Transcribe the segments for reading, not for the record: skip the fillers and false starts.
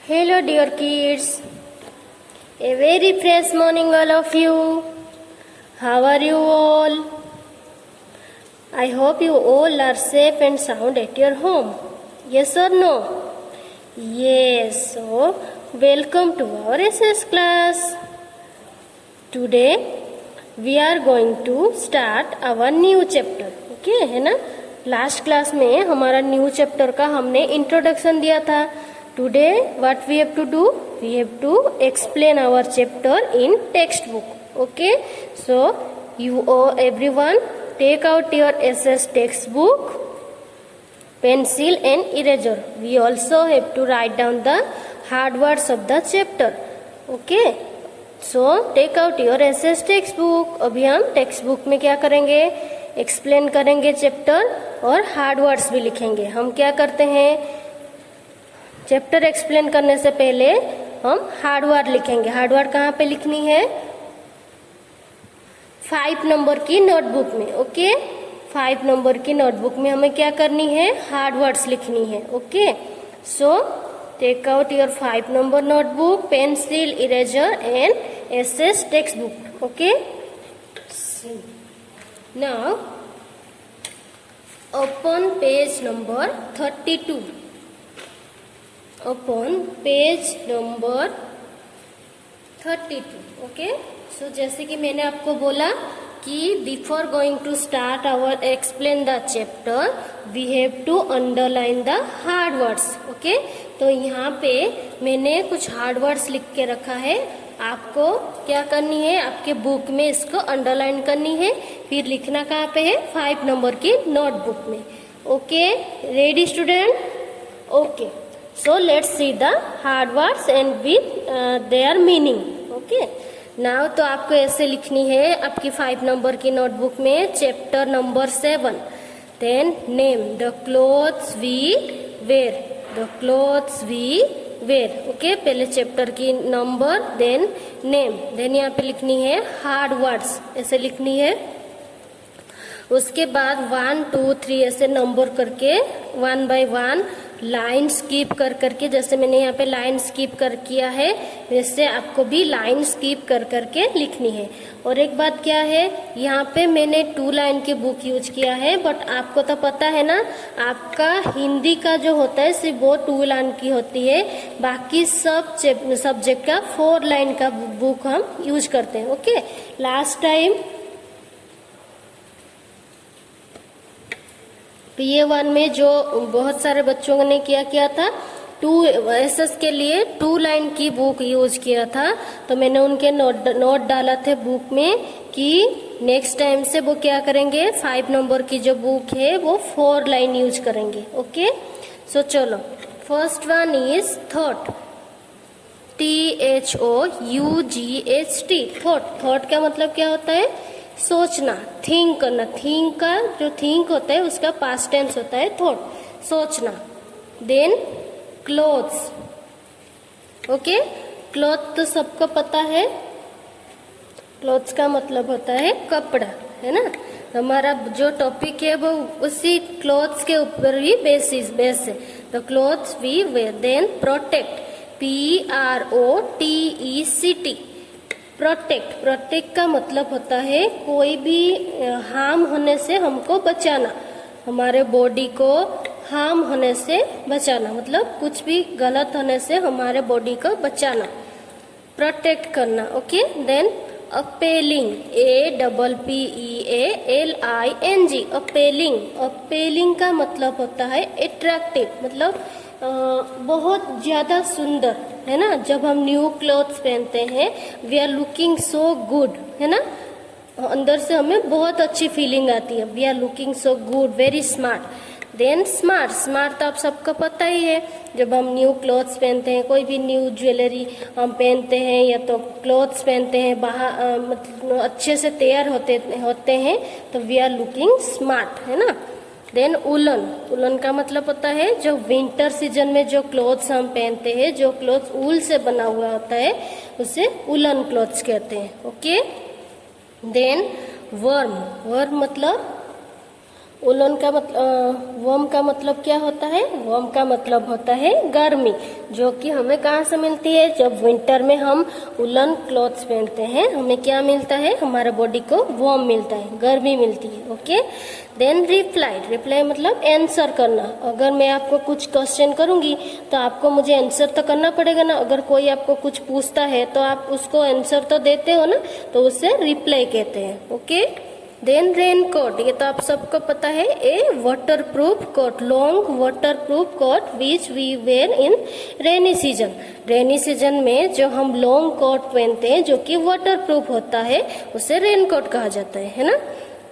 Hello dear kids, a very fresh morning all of you. How are you all? I hope you all are safe and sound at your home. Yes or no? Yes, so welcome to our SS class. Today we are going to start our new chapter. Okay है ना? Last class में हमारा new chapter का हमने introduction दिया था. Today what we have to do? We have to explain our chapter in textbook. Okay, so you all everyone take out your SS textbook, pencil and eraser. We also have to write down the hard words of the chapter. Okay, so take out your SS textbook. अभी हम text book में क्या करेंगे? Explain करेंगे chapter और hard words भी लिखेंगे. हम क्या करते हैं, चैप्टर एक्सप्लेन करने से पहले हम हार्ड वर्ड लिखेंगे. हार्ड वर्ड कहाँ पे लिखनी है? 5 नंबर की नोटबुक में. ओके, 5 नंबर की नोटबुक में हमें क्या करनी है? हार्ड वर्ड्स लिखनी है. Okay, so take out your 5 number notebook, pencil, eraser and SS text book. Okay, now open page number 32. Open page number 32. Okay, so जैसे कि मैंने आपको बोला कि before going to start our explain the chapter we have to underline the hard words. Okay, तो यहाँ पे मैंने कुछ हार्ड वर्ड्स लिख के रखा है. आपको क्या करनी है? आपके बुक में इसको अंडरलाइन करनी है. फिर लिखना कहाँ पे है? 5 नंबर की नोटबुक में. Okay, ready student? Okay, so let's see the hard words and with their meaning. okay, now तो आपको ऐसे लिखनी है आपकी 5 नंबर की नोटबुक में. Chapter number 7. then name the clothes we wear. the clothes we wear. okay, पहले chapter की नंबर, देन नेम, देन यहाँ पे लिखनी है हार्ड वर्ड्स, ऐसे लिखनी है. उसके बाद 1 2 3 ऐसे नंबर करके 1 by 1 लाइन स्कीप कर करके, जैसे मैंने यहाँ पे लाइन स्कीप कर किया है वैसे आपको भी लाइन स्कीप कर करके लिखनी है. और एक बात क्या है, यहाँ पे मैंने 2 लाइन की बुक यूज किया है, बट आपको तो पता है ना, आपका हिंदी का जो होता है सिर्फ वो 2 लाइन की होती है. बाकी सब सब्जेक्ट का 4 लाइन का बुक हम यूज करते हैं. ओके, लास्ट टाइम PA1 में जो बहुत सारे बच्चों ने किया था, 2 SS के लिए 2 लाइन की बुक यूज किया था. तो मैंने उनके नोट डाला थे बुक में कि नेक्स्ट टाइम से वो क्या करेंगे, 5 नंबर की जो बुक है वो 4 लाइन यूज करेंगे. ओके, सो चलो, first one is thought. THOUGHT. Thought का मतलब क्या होता है? सोचना, थिंक करना. थिंक का जो थिंक होता है उसका पास्ट टेंस होता है थॉट, सोचना. Then clothes. ओके, क्लॉथ तो सबको पता है. क्लोथ्स का मतलब होता है कपड़ा, है ना. हमारा जो टॉपिक है वो उसी क्लोथ्स के ऊपर ही बेस है. The clothes we wear. Then protect. PROTECT. Protect का मतलब होता है कोई भी हार्म होने से हमको बचाना, हमारे बॉडी को हार्म होने से बचाना, मतलब कुछ भी गलत होने से हमारे बॉडी को बचाना, प्रोटेक्ट करना. Okay, then appealing. APPEALING. Appealing का मतलब होता है अट्रैक्टिव, मतलब बहुत ज्यादा सुंदर, है ना. जब हम न्यू क्लॉथ्स पहनते हैं we are looking so good, है ना, अंदर से हमें बहुत अच्छी फीलिंग आती है. We are looking so good, very smart. Then smart तो आप सबको पता ही है. जब हम न्यू क्लॉथ्स पहनते हैं, कोई भी न्यू ज्वेलरी हम पहनते हैं या तो क्लॉथ्स पहनते हैं, बाहर मतलब अच्छे से तैयार होते हैं तो वी आर लुकिंग स्मार्ट, है ना. देन उलन का मतलब होता है जो विंटर सीजन में जो क्लॉथ्स हम पहनते हैं, जो क्लॉथ्स ऊल से बना हुआ होता है उसे उलन क्लॉथ्स कहते हैं. ओके, देन वर्म मतलब उलन का मतलब वार्म का मतलब क्या होता है? वार्म का मतलब होता है गर्मी, जो कि हमें कहाँ से मिलती है? जब विंटर में हम उलन क्लॉथ्स पहनते हैं हमें क्या मिलता है? हमारे बॉडी को वार्म मिलता है, गर्मी मिलती है। Okay, then reply. रिप्लाई मतलब आंसर करना। अगर मैं आपको कुछ क्वेश्चन करूंगी तो आपको मुझे आंसर तो करना पड़ेगा ना। अगर कोई आपको कुछ पूछता है तो आप उसको आंसर तो देते हो ना, तो उसे रिप्लाई कहते हैं। ओके, देन रेन कोट, ये तो आप सबको पता है, a waterproof coat, long waterproof coat which we wear in rainy season. Rainy season में जो हम लॉन्ग कोट पहनते हैं जो कि वाटर प्रूफ होता है उसे रेन कोट कहा जाता है ना।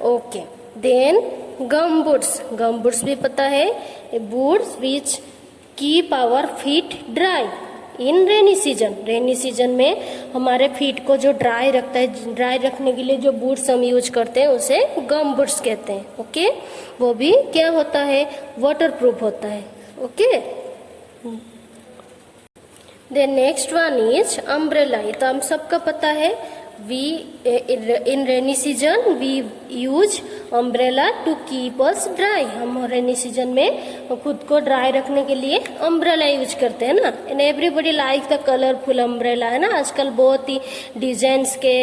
Okay, then gum boots. Gum boots भी पता है, boots which keep our feet dry in rainy season. Rainy season में हमारे फीट को जो ड्राई रखता है, ड्राई रखने के लिए जो बूट्स हम यूज करते हैं उसे गम बूट्स कहते हैं। ओके, वो भी क्या होता है? वाटर प्रूफ होता है। Okay, then next one is umbrella. ये तो हम सबका पता है, we in rainy season we use umbrella to keep us dry. हम रेनी सीजन में खुद को ड्राई रखने के लिए अम्ब्रेला यूज करते हैं ना। And everybody like the colourful umbrella, है ना। आजकल बहुत ही डिजाइन्स के,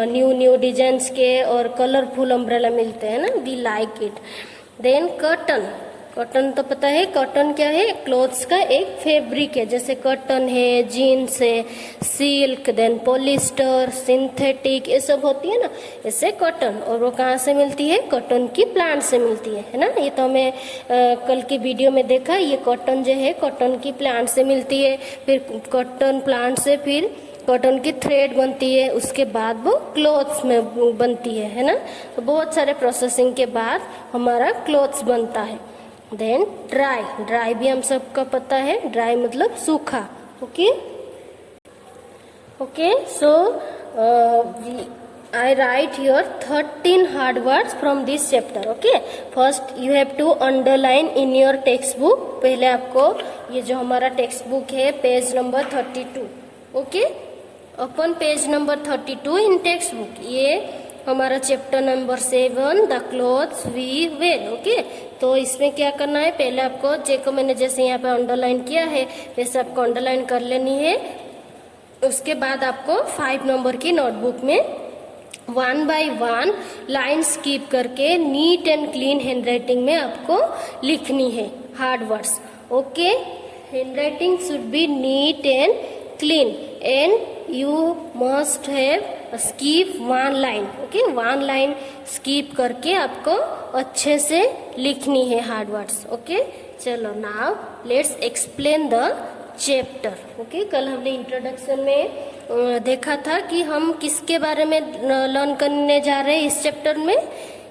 न्यू डिजाइन्स के और कलरफुल अम्ब्रेला मिलते हैं ना, we like it. Then cotton. Cotton तो पता है, कॉटन क्या है? क्लोथ्स का एक फैब्रिक है। जैसे कॉटन है, जीन्स है, सिल्क, देन पॉलिस्टर, सिंथेटिक, ये सब होती है ना, इससे कॉटन। और वो कहाँ से मिलती है? कॉटन की प्लांट से मिलती है ना। ये तो हमें कल की वीडियो में देखा, ये कॉटन जो है कॉटन की प्लांट से मिलती है। फिर कॉटन प्लांट से फिर कॉटन की थ्रेड बनती है, उसके बाद वो क्लोथ्स में बनती है ना। तो बहुत सारे प्रोसेसिंग के बाद हमारा क्लोथ्स बनता है। Then dry. ड्राई भी हम सबका पता है, ड्राई मतलब सूखा। Okay, okay, so I write here 13 hard words from this chapter. Okay, first you have to underline in your textbook. पहले आपको ये जो हमारा टेक्स्ट बुक है page number 32. Okay, open page number 32 in text book. ये हमारा chapter number 7 the clothes we wear. Okay, तो इसमें क्या करना है? पहले आपको जो मैंने जैसे यहाँ पे अंडरलाइन किया है वैसे आपको अंडरलाइन कर लेनी है। उसके बाद आपको 5 नंबर की नोटबुक में 1 by 1 लाइन स्किप करके neat and clean hand writing में आपको लिखनी है hard words. Okay, hand writing should be neat and clean and you must have skip 1 line. Okay, 1 line skip करके आपको अच्छे से लिखनी है हार्ड वर्ड्स। ओके, चलो now let's explain the chapter. Okay, कल हमने इंट्रोडक्शन में देखा था कि हम किसके बारे में लर्न करने जा रहे हैं इस चैप्टर में?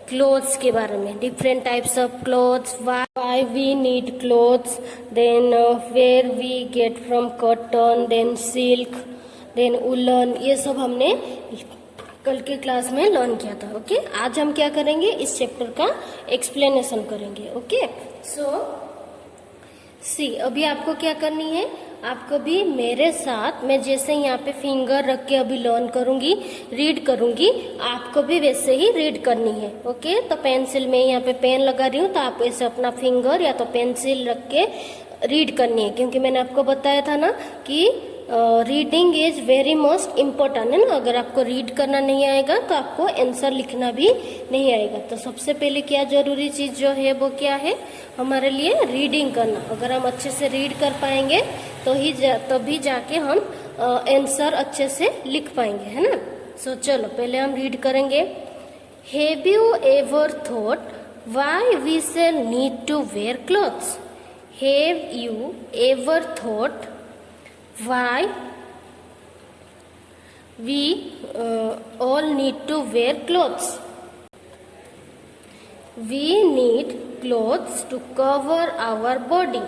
क्लोथ्स के बारे में। Different types of clothes, why we need clothes, then where we get from cotton, then silk, then woollen, ये सब हमने कल के क्लास में लर्न किया था। ओके, आज हम क्या करेंगे? इस चैप्टर का एक्सप्लेनेशन करेंगे। ओके, सो सी, अभी आपको क्या करनी है? आपको भी मेरे साथ, मैं जैसे यहाँ पे फिंगर रख के अभी लर्न करूंगी, रीड करूंगी, आपको भी वैसे ही रीड करनी है। ओके, तो पेंसिल में यहाँ पे पेन लगा रही हूँ, तो आप ऐसे अपना फिंगर या तो पेंसिल रख के रीड करनी है। क्योंकि मैंने आपको बताया था ना कि reading is very most important, है ना। अगर आपको रीड करना नहीं आएगा तो आपको आंसर लिखना भी नहीं आएगा। तो सबसे पहले क्या जरूरी चीज जो है वो क्या है हमारे लिए? रीडिंग करना। अगर हम अच्छे से रीड कर पाएंगे तो ही तभी जाके हम आंसर अच्छे से लिख पाएंगे, है ना। सो चलो पहले हम रीड करेंगे। Have you ever thought why we say need to wear clothes? Have you ever thought why we all need to wear clothes? We need clothes to cover our body.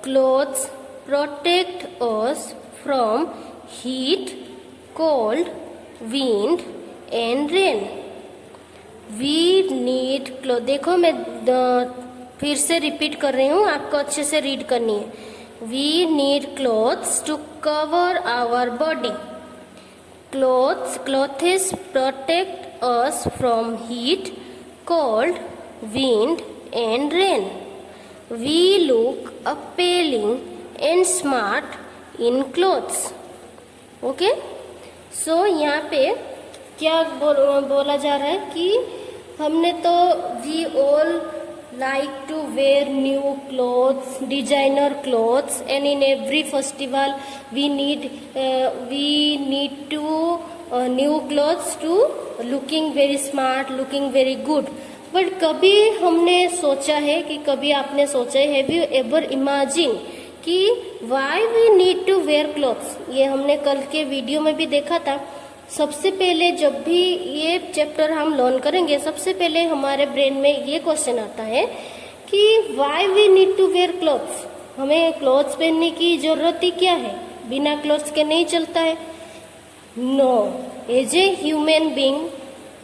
Clothes protect us from heat, cold, wind and rain. We need clothes. देखो मैं फिर से repeat कर रही हूँ, आपको अच्छे से रीड करनी है। We need clothes to cover our body. Clothes protect us from heat, cold, wind and rain. We look appealing and smart in clothes. Okay, so यहाँ पे क्या बोला जा रहा है कि हमने तो we all like to wear new clothes, designer clothes, and in every festival we need to new clothes to looking very smart, looking very good. But कभी हमने सोचा है कि कभी आपने सोचा है, have you ever imagine कि why we need to wear clothes? ये हमने कल के वीडियो में भी देखा था. सबसे पहले जब भी ये चैप्टर हम लर्न करेंगे, सबसे पहले हमारे ब्रेन में ये क्वेश्चन आता है कि why we need to wear clothes. हमें क्लोथ्स पहनने की जरूरत ही क्या है? बिना क्लोथ्स के नहीं चलता है. No, as a human being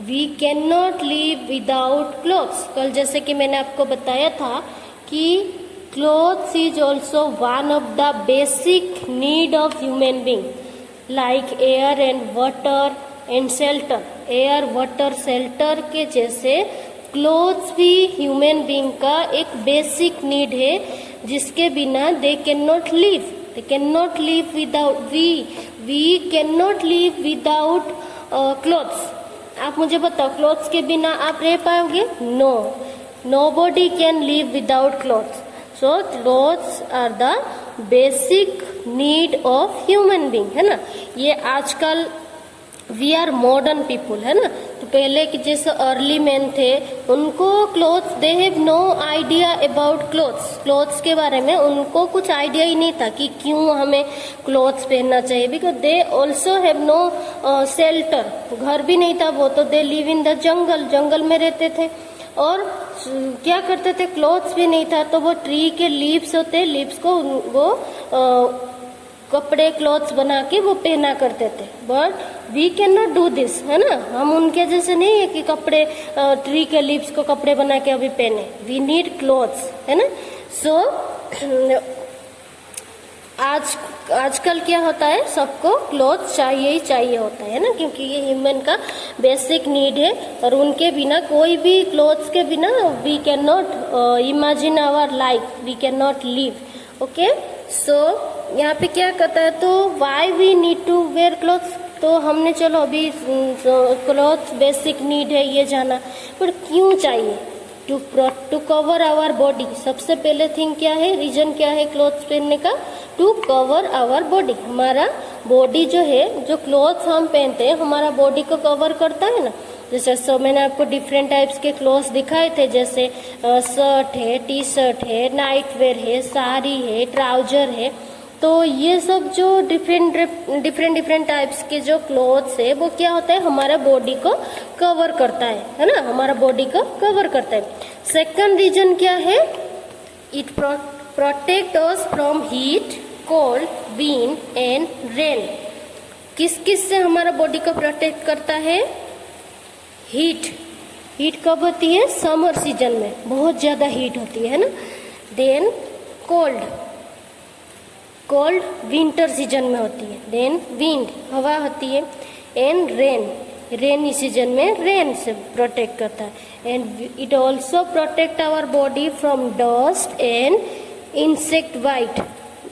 we can not live without clothes. कल जैसे कि मैंने आपको बताया था कि clothes is also one of the basic need of human being, like air and water and shelter. Air, water, shelter के जैसे क्लोथ्स भी ह्यूमन बीइंग का एक बेसिक नीड है, जिसके बिना they can not live without we can not live without clothes. आप मुझे बताओ, क्लोथ्स के बिना आप रह पाओगे? Nobody can live without clothes. So clothes are the basic need of human being, है ना. ये आजकल वी आर मॉडर्न पीपुल, है ना. तो पहले के जैसे अर्ली मैन थे, उनको clothes, they have no idea about clothes के बारे में उनको कुछ आइडिया ही नहीं था कि क्यों हमें क्लोथ्स पहनना चाहिए. Because they also have no shelter, घर भी नहीं था वो, तो they live in the jungle में रहते थे. और क्या करते थे, क्लोथ्स भी नहीं था, तो वो ट्री के लीव्स होते, लीव्स को वो कपड़े, क्लोथ्स बना के वो पहना करते थे. But we can not do this, है ना. हम उनके जैसे नहीं है कि कपड़े, ट्री के लीव्स को कपड़े बना के अभी पहने. वी नीड क्लोथ्स, है ना. सो आजकल क्या होता है, सबको क्लोथ्स चाहिए ही चाहिए होता है ना, क्योंकि ये ह्यूमन का बेसिक नीड है. और उनके बिना, कोई भी क्लोथ्स के बिना we can not imagine our life, we can not live. Okay, so यहाँ पे क्या कहता है, तो why we need to wear clothes. तो हमने चलो अभी क्लोथ्स बेसिक नीड है ये जाना, पर क्यों चाहिए? To cover our body. सबसे पहले थिंग क्या है, रीजन क्या है क्लोथ्स पहनने का? To cover our body. हमारा बॉडी जो है, जो क्लोथ्स हम पहनते हैं, हमारा बॉडी को कवर करता है ना. जैसे मैंने आपको डिफरेंट टाइप्स के क्लोथ्स दिखाए थे, जैसे शर्ट है, टी शर्ट है, नाइट वेयर है, साड़ी है, ट्राउजर है. तो ये सब जो डिफरेंट टाइप्स के जो क्लोथ्स है, वो क्या होता है, हमारा बॉडी को कवर करता है ना. हमारा बॉडी को कवर करता है. सेकंड रीजन क्या है, it protect us from heat, cold, wind and rain. किस से हमारा बॉडी को प्रोटेक्ट करता है? हीट कब होती है? समर सीजन में बहुत ज्यादा हीट होती है ना. देन कोल्ड विंटर सीजन में होती है. देन विंड, हवा होती है. एंड रेनी सीजन में रेन से प्रोटेक्ट करता है. And it also protect our body from dust and insect bite.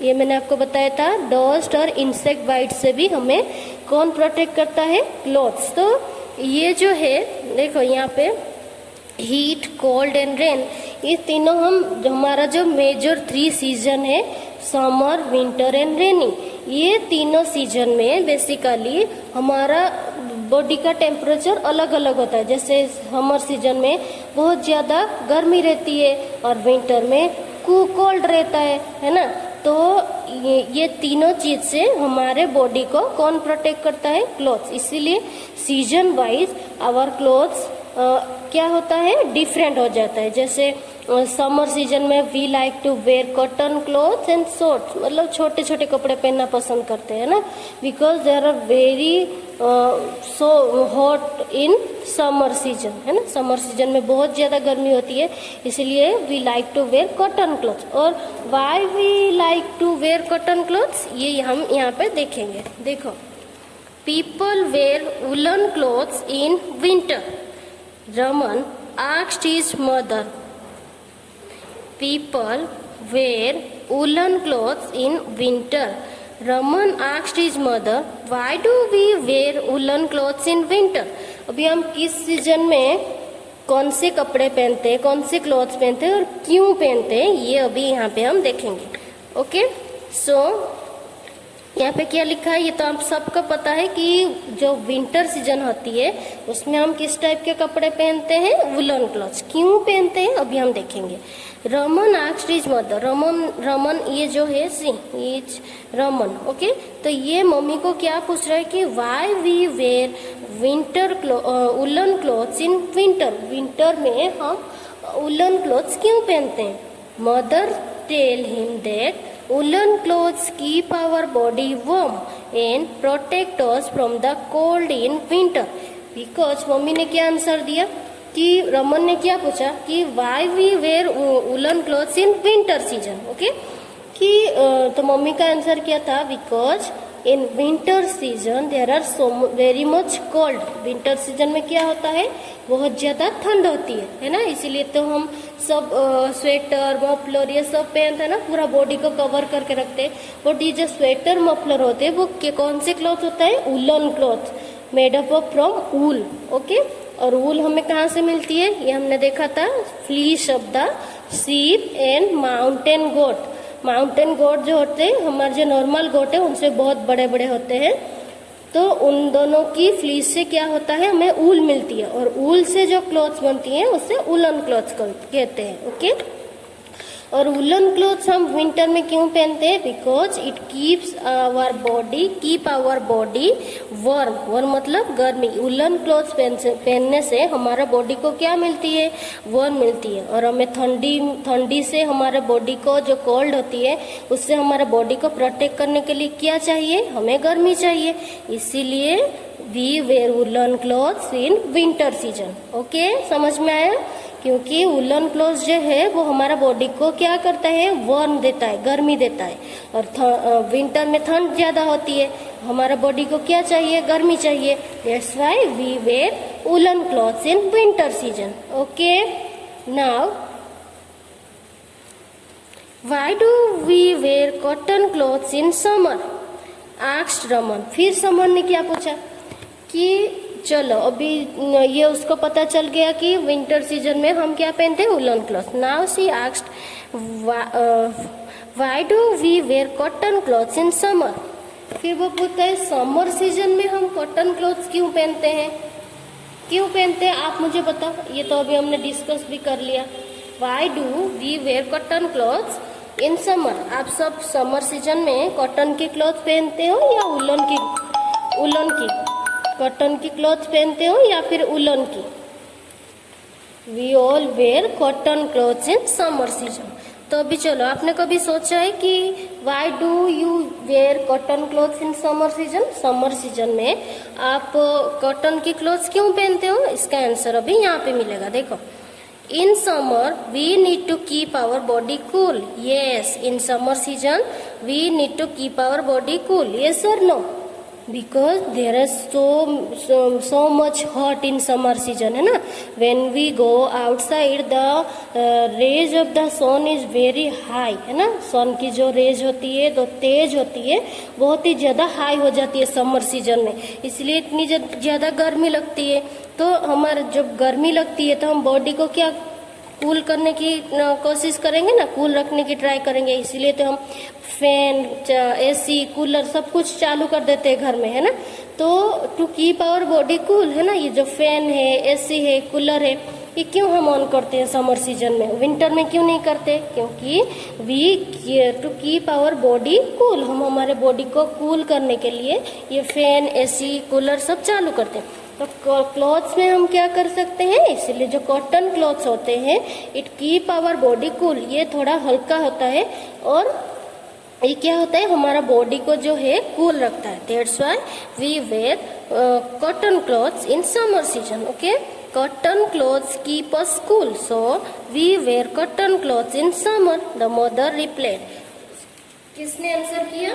ये मैंने आपको बताया था, डस्ट और इंसेक्ट बाइट से भी हमें कौन प्रोटेक्ट करता है? क्लोथ्स. तो ये जो है, देखो यहाँ पे हीट, कोल्ड एंड रेन, ये तीनों हमारा जो मेजर 3 सीजन है, समर, विंटर एंड रेनी, ये तीनों सीजन में बेसिकली हमारा बॉडी का टेम्परेचर अलग अलग होता है. जैसे समर सीजन में बहुत ज़्यादा गर्मी रहती है और विंटर में कोल्ड रहता है ना. तो ये तीनों चीज से हमारे बॉडी को कौन प्रोटेक्ट करता है? क्लोथ्स. इसीलिए सीजन वाइज आवर क्लोथ्स क्या होता है? डिफरेंट हो जाता है. जैसे समर सीजन में we like to wear cotton clothes and shorts, मतलब छोटे छोटे कपड़े पहनना पसंद करते हैं ना, because there are very so hot in summer season, है ना. समर सीजन में बहुत ज्यादा गर्मी होती है, इसलिए we like to wear cotton clothes. और why we like to wear cotton clothes, ये हम यहाँ पे देखेंगे. देखो, people wear woollen clothes in winter. Raman asked his mother, people wear woolen clothes in winter. Raman asked his mother, why do we wear woolen clothes in winter? अभी हम किस season में कौन से कपड़े पहनते हैं, कौन से क्लॉथ्स पहनते हैं और क्यों पहनते हैं, ये अभी यहाँ पे हम देखेंगे. ओके, सो यहाँ पे क्या लिखा है ये तो आप सबको पता है कि जो विंटर सीजन होती है उसमें हम किस टाइप के कपड़े पहनते हैं, वुलन क्लॉथ्स. क्यों पहनते हैं अभी हम देखेंगे. Raman asked his mother, Raman ये जो है इज रमन. ओके, तो ये मम्मी को क्या पूछ रहा है कि why we wear winter woollen clothes in winter. Winter में हम वुलन क्लॉथ्स क्यों पहनते हैं. Mother tell him that woolen clothes keep our body warm and protect us from the cold in winter. Because mummy ने क्या answer दिया कि रमन ने क्या पूछा कि why we wear woolen clothes in winter season. Okay, कि तो मम्मी का आंसर क्या था, because in winter season there are so very much cold. Winter season में क्या होता है, बहुत ज्यादा ठंड होती है ना, इसीलिए तो हम सब स्वेटर मफलर ये सब पहनते हैं ना, पूरा बॉडी को कवर करके रखते हैं. बट ये जो स्वेटर मफलर होते हैं वो कौन से क्लॉथ होता है, woollen cloth made up from wool. Okay, और वूल हमें कहाँ से मिलती है, ये हमने देखा था, fleece of the sheep and mountain goat. Mountain goat जो होते हैं, हमारे जो नॉर्मल गोट है उनसे बहुत बड़े बड़े होते हैं, तो उन दोनों की फ्लीस से क्या होता है, हमें ऊल मिलती है, और ऊल से जो क्लॉथ्स बनती हैं उससे वुलन क्लॉथ्स कहते हैं. ओके, और वुलन क्लॉथ्स हम विंटर में क्यों पहनते हैं, because it keep our body warm. Warm मतलब गर्मी. वुलन क्लॉथ्स पहनने से हमारा बॉडी को क्या मिलती है, वार्म मिलती है, और हमें ठंडी से हमारे बॉडी को जो कोल्ड होती है उससे हमारे बॉडी को प्रोटेक्ट करने के लिए क्या चाहिए, हमें गर्मी चाहिए. इसीलिए we wear woollen clothes in winter season. Okay, समझ में आया, क्योंकि वुलन क्लॉथ्स जो है वो हमारा बॉडी को क्या करता है, वार्म देता है, गर्मी देता है. और विंटर में ठंड ज्यादा होती है, हमारा बॉडी को क्या चाहिए, गर्मी चाहिए. That's why we wear woollen clothes in winter season. Okay, now why do we wear cotton clothes in summer, asked Raman. फिर समन ने क्या पूछा कि चलो अभी ये उसको पता चल गया कि विंटर सीजन में हम क्या पहनते हैं, woollen cloth. Now she asked why do we wear cotton clothes in summer. फिर वो पूछता है समर सीजन में हम कॉटन क्लॉथ्स क्यों पहनते हैं, क्यों पहनते हैं आप मुझे बताओ. ये तो अभी हमने डिस्कस भी कर लिया. Why do we wear cotton clothes in summer. आप सब समर सीजन में कॉटन के क्लॉथ पहनते हो या वुलन की कॉटन की क्लॉथ पहनते हो या फिर वुलन की. We all wear cotton clothes in summer season. तो अभी चलो, आपने कभी सोचा है कि why do you wear cotton clothes in summer season. Summer season में आप कॉटन की क्लॉथ्स क्यों पहनते हो, इसका आंसर अभी यहाँ पे मिलेगा. देखो, in summer we need to keep our body cool. Yes, in summer season we need to keep our body cool. Yes और no, because there is so much hot in summer season, है ना. when we go outside the rays of the sun is very high, है ना. सन की जो raise होती है तो तेज होती है, बहुत ही ज्यादा हाई हो जाती है समर सीजन में, इसलिए इतनी ज्यादा गर्मी लगती है. तो हमारे जब गर्मी लगती है तो हम बॉडी को क्या कूल करने की कोशिश करेंगे ना, कूल रखने की ट्राई करेंगे. इसलिए तो हम फैन, एसी, कूलर सब कुछ चालू कर देते हैं घर में, है ना. तो to keep our body cool, है ना, ये जो फैन है, एसी है, कूलर है, ये क्यों हम ऑन करते हैं समर सीजन में, विंटर में क्यों नहीं करते, क्योंकि we to keep our body cool. हम हमारे बॉडी को कूल करने के लिए ये फैन, एसी, कूलर सब चालू करते हैं. तो क्लॉथ्स में हम क्या कर सकते हैं, इसलिए जो कॉटन क्लॉथ्स होते हैं it keep our body cool. ये थोड़ा हल्का होता है और ये क्या होता है, हमारा बॉडी को जो है कूल रखता है. That's why we wear cotton clothes in summer season. Okay, cotton clothes keep us cool, so we wear cotton clothes in summer, the mother replied. किसने आंसर किया,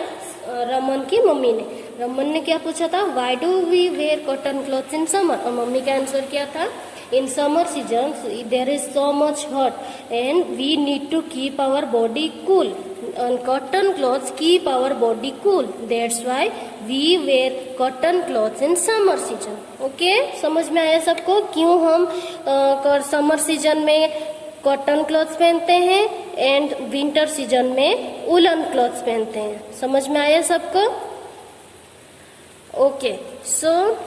रमन की मम्मी ने. रमन ने क्या पूछा था, why do we wear cotton clothes in summer, और मम्मी का आंसर क्या था in summer season there is so much hot and we need to keep our body cool, and cotton clothes keep our body cool, that's why we wear cotton clothes in summer season. Okay, समझ में आया सबको क्यों हम summer season में cotton clothes पहनते हैं and winter season में वूलन क्लॉथ्स पहनते हैं? समझ में आया सबको? ओके, सो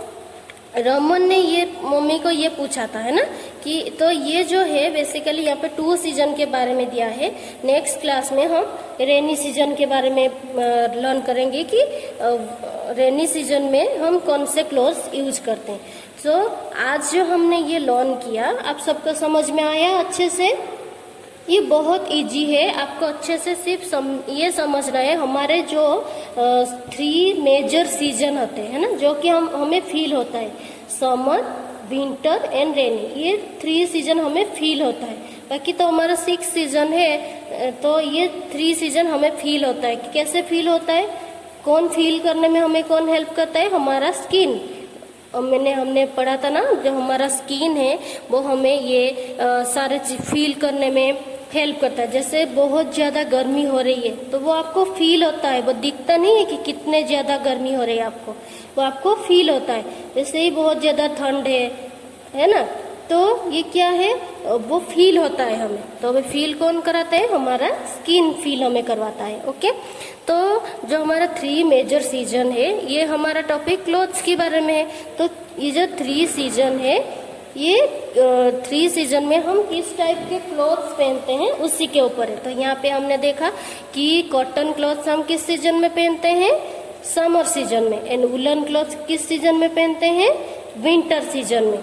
रमन ने ये मम्मी को ये पूछा था, है ना, कि तो ये जो है बेसिकली यहाँ पे 2 सीजन के बारे में दिया है। नेक्स्ट क्लास में हम रेनी सीजन के बारे में लर्न करेंगे कि रेनी सीजन में हम कौन से क्लोथ्स यूज करते हैं। तो आज जो हमने ये लर्न किया आप सबको समझ में आया अच्छे से? ये बहुत इजी है, आपको अच्छे से सिर्फ ये समझना है हमारे जो 3 मेजर सीजन होते हैं ना, जो कि हमें फील होता है, समर, विंटर एंड रेनी, ये 3 सीजन हमें फील होता है। बाकी तो हमारा 6 सीजन है, तो ये 3 सीजन हमें फील होता है। कैसे फील होता है? कौन फील करने में हमें कौन हेल्प करता है? हमारा स्किन। हमने पढ़ा था ना, जो हमारा स्किन है वो हमें ये सारे चीज फील करने में हेल्प करता है। जैसे बहुत ज्यादा गर्मी हो रही है तो वो आपको फील होता है, वो दिखता नहीं है कि कितने ज्यादा गर्मी हो रही है आपको, वो आपको फील होता है। जैसे ही बहुत ज्यादा ठंड है ना, तो ये क्या है, वो फील होता है हमें। तो हमें फील कौन कराता है? हमारा स्किन फील हमें करवाता है। ओके, तो जो हमारा 3 मेजर सीजन है, ये हमारा टॉपिक क्लोथ्स के बारे में है। तो ये जो 3 सीजन है, ये 3 सीजन में हम किस टाइप के क्लोथ्स पहनते हैं उसी के ऊपर है। तो यहाँ पे हमने देखा कि कॉटन क्लोथ्स हम किस सीजन में पहनते हैं? समर सीजन में। एंड वुलन क्लोथ्स किस सीजन में पहनते हैं? विंटर सीजन में।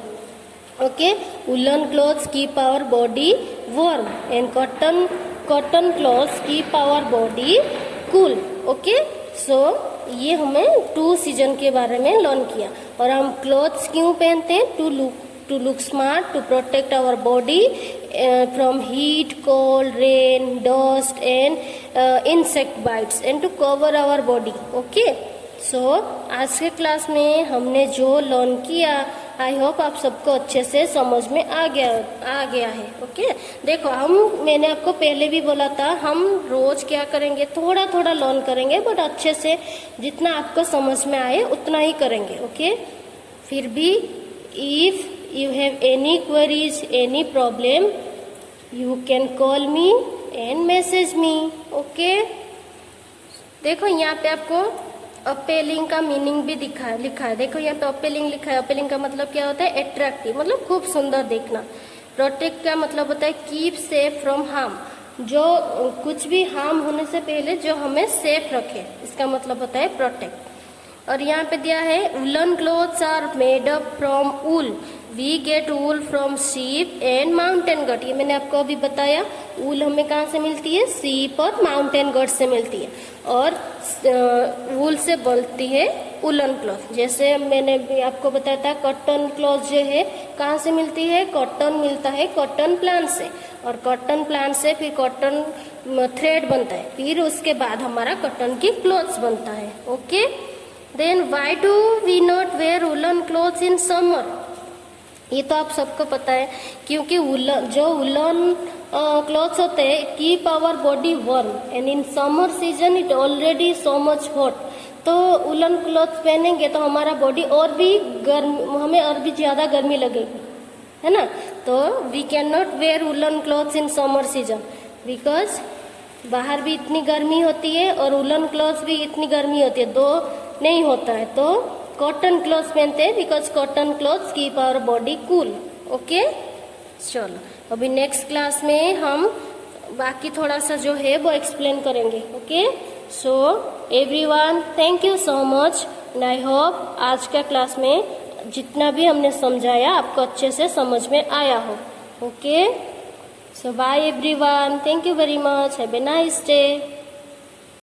Okay, woollen clothes keep our body warm and cotton clothes keep our body cool. Okay, so ये हमें 2 सीजन के बारे में लर्न किया। और हम क्लोथ्स क्यों पहनते हैं? To look smart, to protect our body from heat, cold, rain, dust and insect bites and to cover our body. Okay, so आज के क्लास में हमने जो लर्न किया, आई होप आप सबको अच्छे से समझ में आ गया है। ओके, देखो मैंने आपको पहले भी बोला था, हम रोज क्या करेंगे, थोड़ा थोड़ा लर्न करेंगे, बट अच्छे से जितना आपको समझ में आए उतना ही करेंगे। ओके, फिर भी if you have any queries, any problem, you can call me and message me. Okay, देखो यहाँ पे आपको अपेलिंग का मीनिंग भी लिखा है। देखो यहाँ पे अपेलिंग लिखा है। अपेलिंग का मतलब क्या होता है? अट्रैक्टिव, मतलब खूब सुंदर देखना। प्रोटेक्ट का मतलब होता है कीप सेफ फ्रॉम हार्म, जो कुछ भी हार्म होने से पहले जो हमें सेफ रखे, इसका मतलब होता है प्रोटेक्ट। और यहाँ पे दिया है woollen clothes are made up from wool, we get wool from sheep and mountain goat. ये मैंने आपको अभी बताया, वूल हमें कहाँ से मिलती है? शीप और माउंटेन गट से मिलती है। और वूल से बनती है वुलन क्लॉथ। जैसे मैंने भी आपको बताया था, कॉटन क्लॉथ जो है कहाँ से मिलती है? कॉटन मिलता है कॉटन प्लांट से, और कॉटन प्लांट से फिर कॉटन थ्रेड बनता है, फिर उसके बाद हमारा कॉटन की क्लॉथ्स बनता है। Okay, then why do we not wear woollen clothes in summer? ये तो आप सबको पता है, क्योंकि वुलन क्लॉथ्स होते हैं keep our body warm and in summer season it already so much hot. तो वुलन क्लॉथ्स पहनेंगे तो हमारा बॉडी और भी हमें और भी ज्यादा गर्मी लगेगी, है ना। तो we can not wear woollen clothes in summer season because बाहर भी इतनी गर्मी होती है और वुलन क्लॉथ्स भी इतनी गर्मी होती है, दो नहीं होता है। तो कॉटन क्लॉथ्स पहनते हैं because cotton clothes keep our body cool. Okay, चलो अभी नेक्स्ट क्लास में हम बाकी थोड़ा सा जो है वो एक्सप्लेन करेंगे। Okay, so everyone thank you so much and I hope आज का क्लास में जितना भी हमने समझाया आपको अच्छे से समझ में आया हो। Okay, so bye everyone, thank you very much, have a nice day.